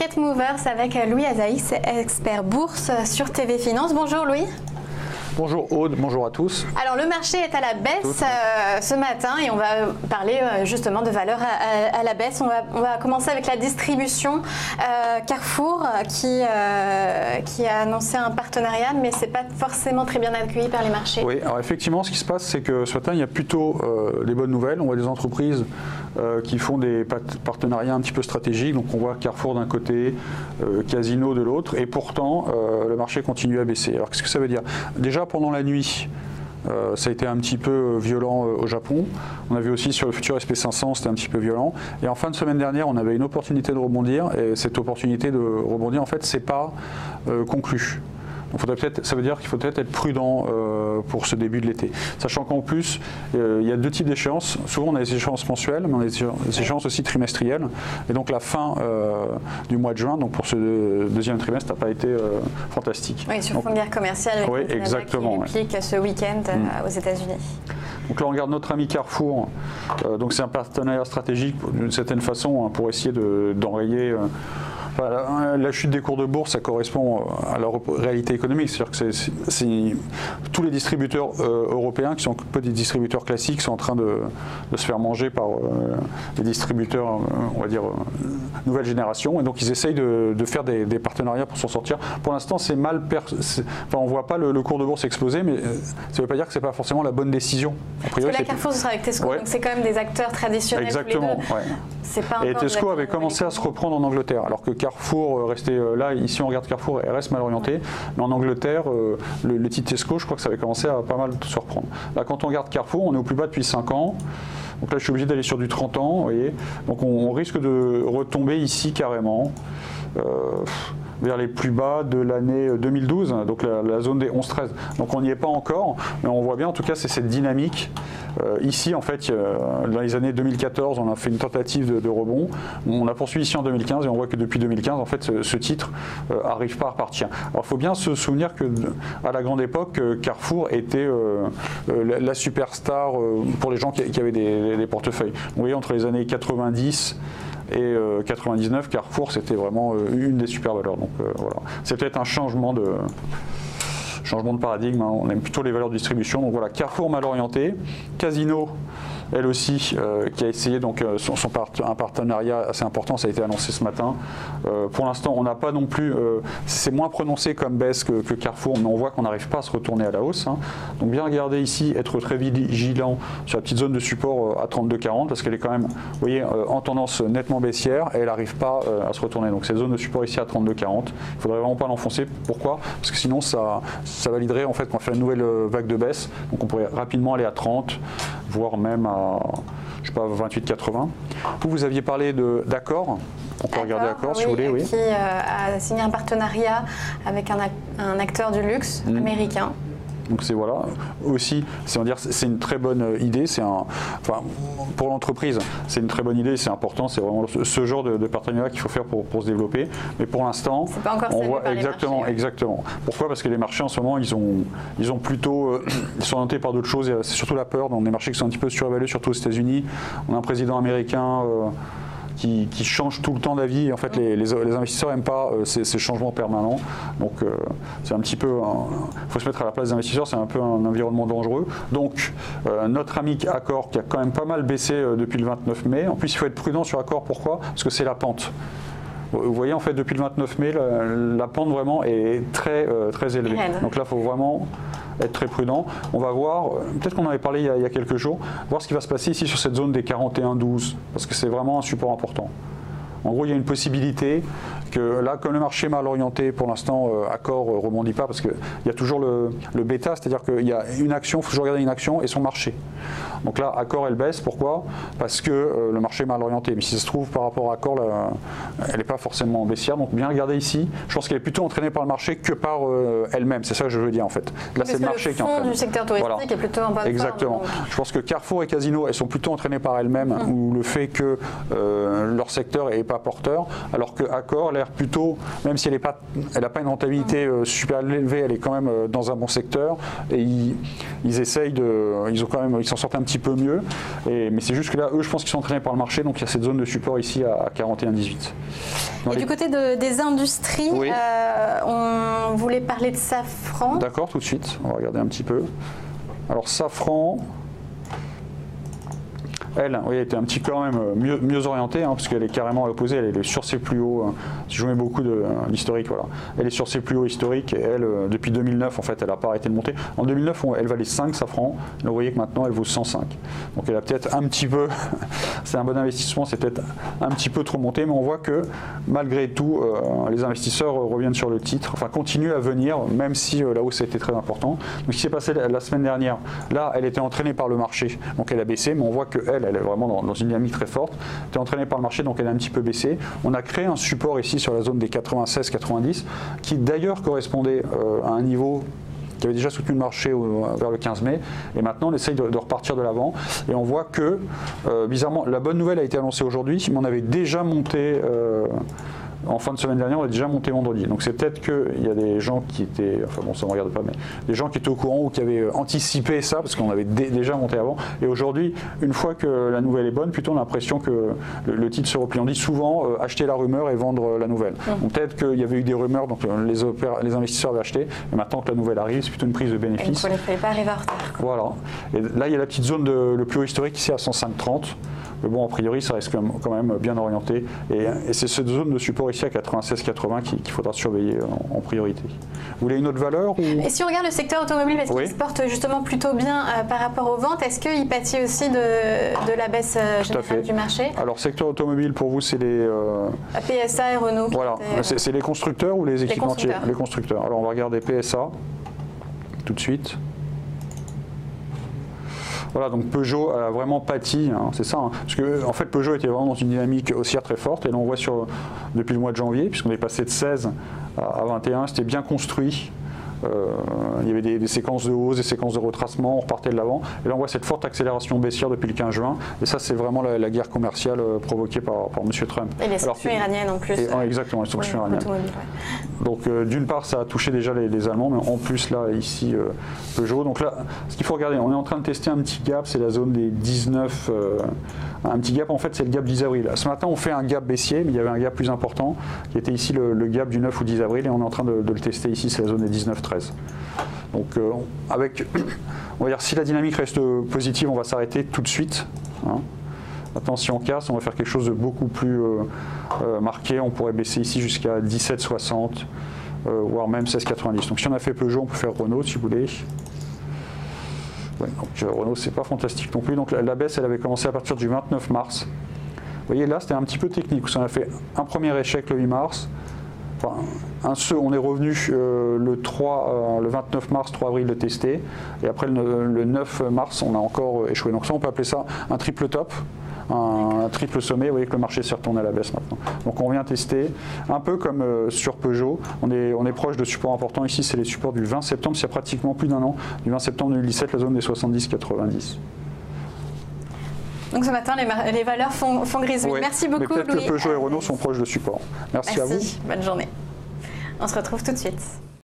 Market Movers avec Louis Azaïs, expert bourse sur TV Finance. Bonjour Louis. Bonjour Aude, bonjour à tous. Alors le marché est à la baisse ce matin et on va parler justement de valeurs à la baisse. On va commencer avec la distribution Carrefour qui a annoncé un partenariat, mais ce n'est pas forcément très bien accueilli par les marchés. Oui, alors effectivement ce qui se passe c'est que ce matin il y a plutôt des bonnes nouvelles. On voit des entreprises qui font des partenariats un petit peu stratégiques. Donc on voit Carrefour d'un côté, Casino de l'autre, et pourtant le marché continue à baisser. Alors qu'est-ce que ça veut dire? Déjà pendant la nuit, ça a été un petit peu violent au Japon. On a vu aussi sur le futur SP500, c'était un petit peu violent. Et en fin de semaine dernière, on avait une opportunité de rebondir. Et cette opportunité de rebondir, en fait, c'est pas conclu. Donc ça veut dire qu'il faut peut-être être prudent pour ce début de l'été. Sachant qu'en plus, il y a deux types d'échéances. Souvent, on a des échéances mensuelles, mais on a des échéances aussi trimestrielles. Et donc la fin du mois de juin, donc pour ce deuxième trimestre, n'a pas été fantastique. Oui, sur fond de guerre commerciale avec le Canada qui réplique ce week-end aux États-Unis. Donc là, on regarde notre ami Carrefour. Donc c'est un partenariat stratégique d'une certaine façon pour essayer d'enrayer. La chute des cours de bourse, ça correspond à leur réalité économique. C'est-à-dire que tous les distributeurs européens, qui sont un peu des distributeurs classiques, sont en train de se faire manger par les distributeurs, on va dire, nouvelle génération. Et donc, ils essayent de faire des partenariats pour s'en sortir. Pour l'instant, c'est mal on ne voit pas le cours de bourse exploser, mais ça ne veut pas dire que ce n'est pas forcément la bonne décision. A priori, parce que la Carrefour, ce sera avec Tesco, donc c'est quand même des acteurs traditionnels. Exactement. Et Tesco avait commencé à se reprendre en Angleterre, alors que Carrefour restait là, ici on regarde Carrefour et reste mal orienté, mais en Angleterre, le titre Tesco, je crois que ça avait commencé à pas mal se reprendre. Là, quand on regarde Carrefour, on est au plus bas depuis 5 ans. Donc là, je suis obligé d'aller sur du 30 ans, vous voyez. Donc on risque de retomber ici carrément. Vers les plus bas de l'année 2012, donc la zone des 11-13. Donc on n'y est pas encore, mais on voit bien en tout cas c'est cette dynamique. Ici en fait, dans les années 2014, on a fait une tentative de rebond. On a poursuivi ici en 2015 et on voit que depuis 2015, en fait, ce titre n'arrive pas à repartir. Alors il faut bien se souvenir qu'à la grande époque, Carrefour était la superstar pour les gens qui avaient des portefeuilles. Vous voyez, entre les années 90 et 99, Carrefour c'était vraiment une des super valeurs. Donc voilà, c'est peut-être un changement de paradigme, hein. On aime plutôt les valeurs de distribution. Donc voilà, Carrefour mal orienté, Casino elle aussi qui a essayé donc un partenariat assez important, ça a été annoncé ce matin. Pour l'instant on n'a pas non plus, c'est moins prononcé comme baisse que Carrefour, mais on voit qu'on n'arrive pas à se retourner à la hausse, hein. Donc bien regarder ici, être très vigilant sur la petite zone de support à 32,40 parce qu'elle est quand même, vous voyez, en tendance nettement baissière et elle n'arrive pas à se retourner. Donc cette zone de support ici à 32,40, il ne faudrait vraiment pas l'enfoncer. Pourquoi? Parce que sinon ça validerait en fait qu'on fait une nouvelle vague de baisse. Donc on pourrait rapidement aller à 30, voire même à, je sais pas, 28,80. Vous aviez parlé d'Accor. On peut regarder Accor si vous voulez. Qui a signé un partenariat avec un acteur du luxe américain. Donc c'est voilà, aussi, c'est une très bonne idée, pour l'entreprise, c'est une très bonne idée, c'est important, c'est vraiment ce genre de partenariat qu'il faut faire pour se développer. Mais pour l'instant, on voit exactement. Pourquoi? Parce que les marchés en ce moment, ils ont plutôt, ils sont orientés par d'autres choses. C'est surtout la peur dans des marchés qui sont un petit peu surévalués, surtout aux États-Unis. On a un président américain qui change tout le temps d'avis. En fait, les investisseurs n'aiment pas ces changements permanents. Donc, c'est un petit peu... Il faut se mettre à la place des investisseurs, c'est un peu un environnement dangereux. Donc, notre ami Accor, qui a quand même pas mal baissé depuis le 29 mai. En plus, il faut être prudent sur Accor. Pourquoi? Parce que c'est la pente. Vous voyez, en fait, depuis le 29 mai, la pente vraiment est très élevée. Donc là, il faut vraiment être très prudent. On va voir, peut-être qu'on en avait parlé il y a quelques jours, voir ce qui va se passer ici sur cette zone des 41,12, parce que c'est vraiment un support important. En gros, il y a une possibilité que là, comme le marché est mal orienté, pour l'instant, Accor ne rebondit pas parce qu'il y a toujours le bêta, c'est-à-dire qu'il y a une action, il faut toujours regarder une action et son marché. Donc là, Accor, elle baisse. Pourquoi? Parce que le marché est mal orienté. Mais si ça se trouve, par rapport à Accor, elle n'est pas forcément baissière. Donc bien regarder ici. Je pense qu'elle est plutôt entraînée par le marché que par elle-même. C'est ça que je veux dire en fait. Là, c'est le marché qui entraîne. Le fond du secteur touristique est plutôt en bonne forme. Exactement. Je pense que Carrefour et Casino, elles sont plutôt entraînées par elles-mêmes, ou le fait que leur secteur n'est pas porteur, alors que Accor, l'air plutôt, même si elle n'a pas une rentabilité super élevée, elle est quand même dans un bon secteur. Et ils essayent ils s'en sortent un petit peu mieux. Mais c'est juste que là, eux, je pense qu'ils sont entraînés par le marché, donc il y a cette zone de support ici à 41,18. Et du côté des industries, oui. On voulait parler de Safran. D'accord, tout de suite. On va regarder un petit peu. Alors Safran, elle, oui, elle était un petit quand même mieux orientée, parce qu'elle est carrément à l'opposé, elle est sur ses plus hauts, si je mets beaucoup d'historique, voilà. Elle est sur ses plus hauts historiques, et elle, depuis 2009, en fait, elle n'a pas arrêté de monter. En 2009, elle valait 5 Safran, là, vous voyez que maintenant, elle vaut 105. Donc elle a peut-être un petit peu, c'est un bon investissement, c'est peut-être un petit peu trop monté, mais on voit que, malgré tout, les investisseurs reviennent sur le titre, enfin, continuent à venir, même si la hausse a été très importante. Donc ce qui s'est passé la semaine dernière, là, elle était entraînée par le marché, donc elle a baissé, mais on voit qu'elle est vraiment dans une dynamique très forte. Elle était entraînée par le marché, donc elle a un petit peu baissé. On a créé un support ici sur la zone des 96-90, qui d'ailleurs correspondait à un niveau qui avait déjà soutenu le marché vers le 15 mai. Et maintenant, on essaye de repartir de l'avant. Et on voit que, bizarrement, la bonne nouvelle a été annoncée aujourd'hui, mais on avait déjà monté... en fin de semaine dernière, on a déjà monté vendredi. Donc c'est peut-être qu'il y a des gens qui étaient, enfin bon, ça ne me regarde pas, mais des gens qui étaient au courant ou qui avaient anticipé ça, parce qu'on avait déjà monté avant. Et aujourd'hui, une fois que la nouvelle est bonne, plutôt on a l'impression que le titre se replie. On dit souvent acheter la rumeur et vendre la nouvelle. Donc peut-être qu'il y avait eu des rumeurs, donc les investisseurs avaient acheté, et maintenant que la nouvelle arrive, c'est plutôt une prise de bénéfice. Il ne fallait pas arriver en retard. Voilà. Et là, il y a la petite zone le plus haut historique ici à 105,30. Mais bon, a priori, ça reste quand même bien orienté. Et c'est cette zone de support ici à 96,80 qu'il faudra surveiller en priorité. Vous voulez une autre valeur ou... Et si on regarde le secteur automobile, parce qu'il se porte justement plutôt bien par rapport aux ventes, est-ce qu'il pâtit aussi de la baisse générale du marché? Alors, secteur automobile, pour vous, c'est les... PSA et Renault. Voilà, c'est les constructeurs ou les équipementiers? Les constructeurs. Alors, on va regarder PSA tout de suite. Voilà, donc Peugeot a vraiment pâti, c'est ça. Parce que en fait, Peugeot était vraiment dans une dynamique haussière très forte. Et là, on voit depuis le mois de janvier, puisqu'on est passé de 16 à 21, c'était bien construit. Il y avait des séquences de hausse, des séquences de retracement, on repartait de l'avant. Et là, on voit cette forte accélération baissière depuis le 15 juin. Et ça, c'est vraiment la guerre commerciale provoquée par M. Trump. Et les sanctions iraniennes en plus. Exactement, les sanctions iraniennes. Donc, d'une part, ça a touché déjà les Allemands, mais en plus, là, ici, Peugeot. Donc là, ce qu'il faut regarder, on est en train de tester un petit gap, c'est la zone des 19. Un petit gap, en fait, c'est le gap 10 avril. Ce matin, on fait un gap baissier, mais il y avait un gap plus important, qui était ici le gap du 9 ou 10 avril, et on est en train de le tester ici, c'est la zone des 19-13. Donc, on va dire, si la dynamique reste positive, on va s'arrêter tout de suite. Maintenant, si on casse, on va faire quelque chose de beaucoup plus marqué. On pourrait baisser ici jusqu'à 17,60, voire même 16,90. Donc, si on a fait Peugeot, on peut faire Renault, si vous voulez. Ouais, donc, Renault, c'est pas fantastique non plus. Donc, la baisse, elle avait commencé à partir du 29 mars. Vous voyez, là, c'était un petit peu technique. On a fait un premier échec le 8 mars. Enfin, on est revenu le 29 mars, 3 avril de tester, et après le 9 mars, on a encore échoué. Donc ça, on peut appeler ça un triple top, un triple sommet. Vous voyez que le marché s'est retourné à la baisse maintenant. Donc on vient tester, un peu comme sur Peugeot, on est proche de supports importants. Ici, c'est les supports du 20 septembre, c'est pratiquement plus d'un an, du 20 septembre 2017, la zone des 70-90. Donc ce matin, les valeurs font grisouille. Oui, merci beaucoup, Louis. Peut-être que Peugeot et Renault sont proches de support. Merci à vous. Bonne journée. On se retrouve tout de suite.